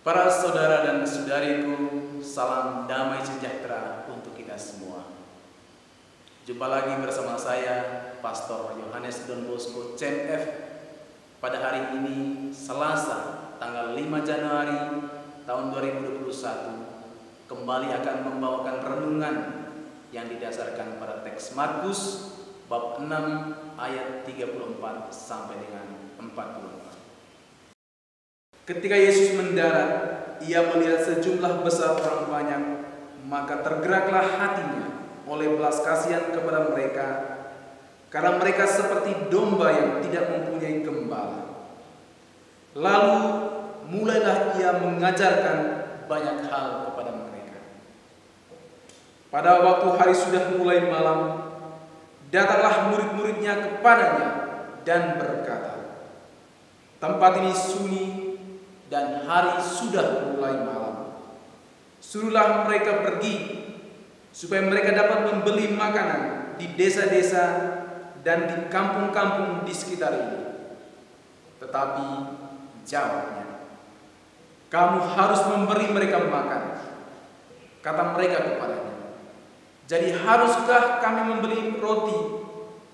Para saudara dan saudariku, salam damai sejahtera untuk kita semua. Jumpa lagi bersama saya, Pastor Yohanes Don Bosco CMF, pada hari ini, Selasa, tanggal 5 Januari tahun 2021, kembali akan membawakan renungan yang didasarkan pada teks Markus bab 6 ayat 34 sampai dengan 44. Ketika Yesus mendarat, ia melihat sejumlah besar orang banyak, maka tergeraklah hatinya oleh belas kasihan kepada mereka, karena mereka seperti domba yang tidak mempunyai gembala. Lalu mulailah ia mengajarkan banyak hal kepada mereka. Pada waktu hari sudah mulai malam, datanglah murid-muridnya kepadanya dan berkata, "Tempat ini sunyi dan hari sudah mulai malam. Suruhlah mereka pergi, supaya mereka dapat membeli makanan di desa-desa dan di kampung-kampung di sekitar ini." Tetapi jawabnya, "Kamu harus memberi mereka makan." Kata mereka kepadanya, "Jadi haruskah kami membeli roti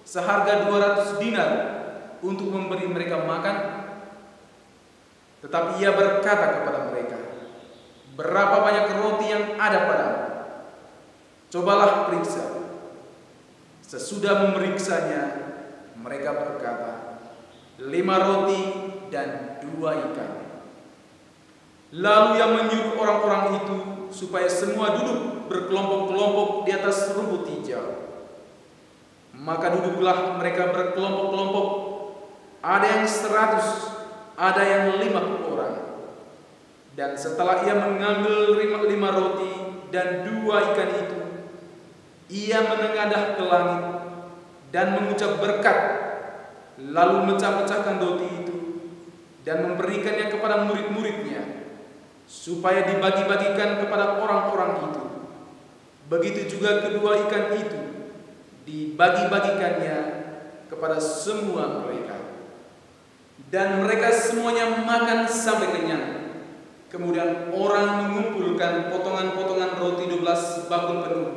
seharga 200 dinar untuk memberi mereka makan?" Tetapi ia berkata kepada mereka, "Berapa banyak roti yang ada padamu? Cobalah periksa." Sesudah memeriksanya, mereka berkata, 5 roti dan 2 ikan. Lalu ia menyuruh orang-orang itu supaya semua duduk berkelompok-kelompok di atas rumput hijau. Maka duduklah mereka berkelompok-kelompok, ada yang 100, ada yang 50 orang. Dan setelah ia mengambil 5 roti dan 2 ikan itu, ia menengadah ke langit dan mengucap berkat, lalu mecah-mecahkan roti itu dan memberikannya kepada murid-muridnya, supaya dibagi-bagikan kepada orang-orang itu. Begitu juga kedua ikan itu dibagi-bagikannya kepada semua mereka. Dan mereka semuanya makan sampai kenyang. Kemudian orang mengumpulkan potongan-potongan roti 12 bakul penuh,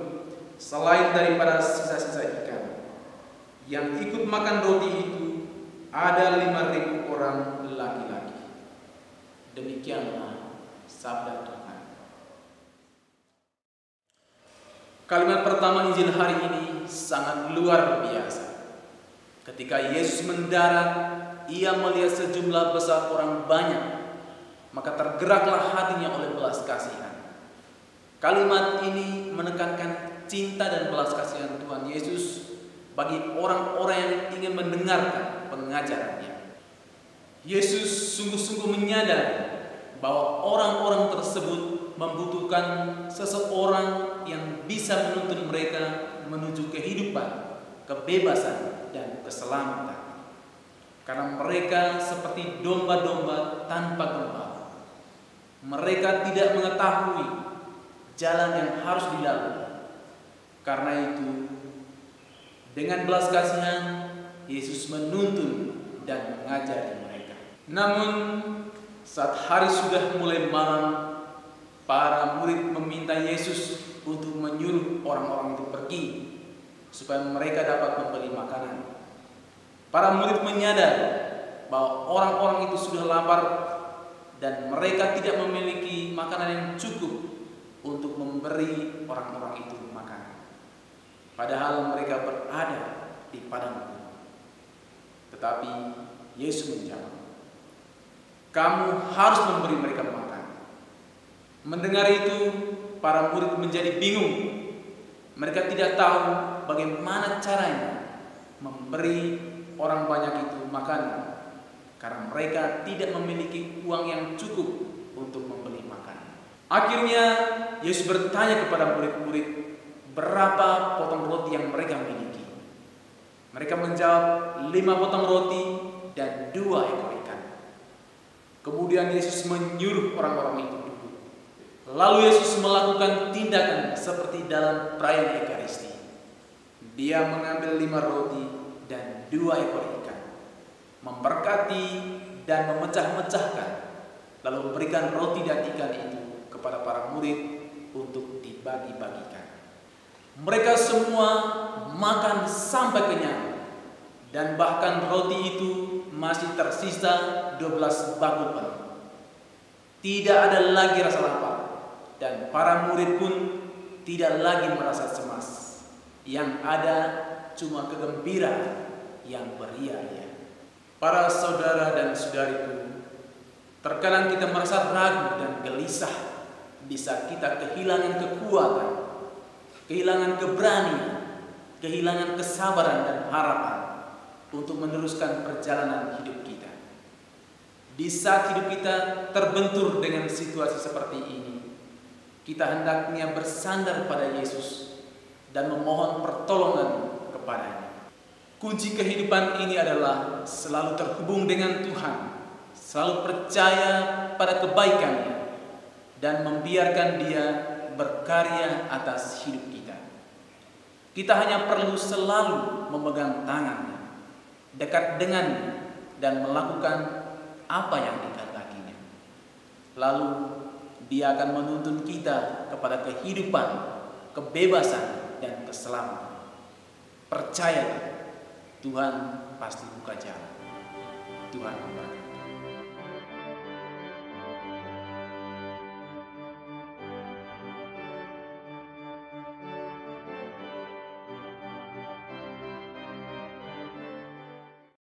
selain daripada sisa-sisa ikan. Yang ikut makan roti itu ada 5.000 orang laki-laki. Demikianlah sabda Tuhan. Kalimat pertama Injil hari ini sangat luar biasa. Ketika Yesus mendarat, ia melihat sejumlah besar orang banyak, maka tergeraklah hatinya oleh belas kasihan. Kalimat ini menekankan cinta dan belas kasihan Tuhan Yesus bagi orang-orang yang ingin mendengarkan pengajarannya. Yesus sungguh-sungguh menyadari bahwa orang-orang tersebut membutuhkan seseorang yang bisa menuntun mereka menuju kehidupan, kebebasan, dan keselamatan. Karena mereka seperti domba-domba tanpa gembala. Mereka tidak mengetahui jalan yang harus dilalui. Karena itu, dengan belas kasihan, Yesus menuntun dan mengajari mereka. Namun, saat hari sudah mulai malam, para murid meminta Yesus untuk menyuruh orang-orang itu pergi, supaya mereka dapat membeli makanan. Para murid menyadari bahwa orang-orang itu sudah lapar dan mereka tidak memiliki makanan yang cukup untuk memberi orang-orang itu makan. Padahal mereka berada di padang gurun. Tetapi Yesus menjawab, "Kamu harus memberi mereka makan." Mendengar itu, para murid menjadi bingung. Mereka tidak tahu bagaimana caranya memberi orang banyak itu makan, karena mereka tidak memiliki uang yang cukup untuk membeli makan. Akhirnya Yesus bertanya kepada murid-murid berapa potong roti yang mereka miliki. Mereka menjawab 5 potong roti dan 2 ekor ikan. Kemudian Yesus menyuruh orang-orang itu duduk. Lalu Yesus melakukan tindakan seperti dalam perayaan Ekaristi. Dia mengambil 5 roti dan 2 ekor ikan, memberkati dan memecah-mecahkan, lalu memberikan roti dan ikan itu kepada para murid untuk dibagi-bagikan. Mereka semua makan sampai kenyang, dan bahkan roti itu masih tersisa 12 bakul penuh. Tidak ada lagi rasa lapar, dan para murid pun tidak lagi merasa cemas. Yang ada cuma kegembiraan yang beria-ria. Para saudara dan saudariku, terkadang kita merasa ragu dan gelisah di saat kita kehilangan kekuatan, kehilangan keberanian, kehilangan kesabaran dan harapan untuk meneruskan perjalanan hidup kita. Di saat hidup kita terbentur dengan situasi seperti ini, kita hendaknya bersandar pada Yesus dan memohon pertolongan kepadanya. Kunci kehidupan ini adalah selalu terhubung dengan Tuhan, selalu percaya pada kebaikan-Nya, dan membiarkan Dia berkarya atas hidup kita. Kita hanya perlu selalu memegang tangan-Nya, dekat dengannya, dan melakukan apa yang dikehendakinya. Lalu Dia akan menuntun kita kepada kehidupan, kebebasan, dan keselamatan. Percayalah, Tuhan pasti buka jalan. Tuhan memberkati.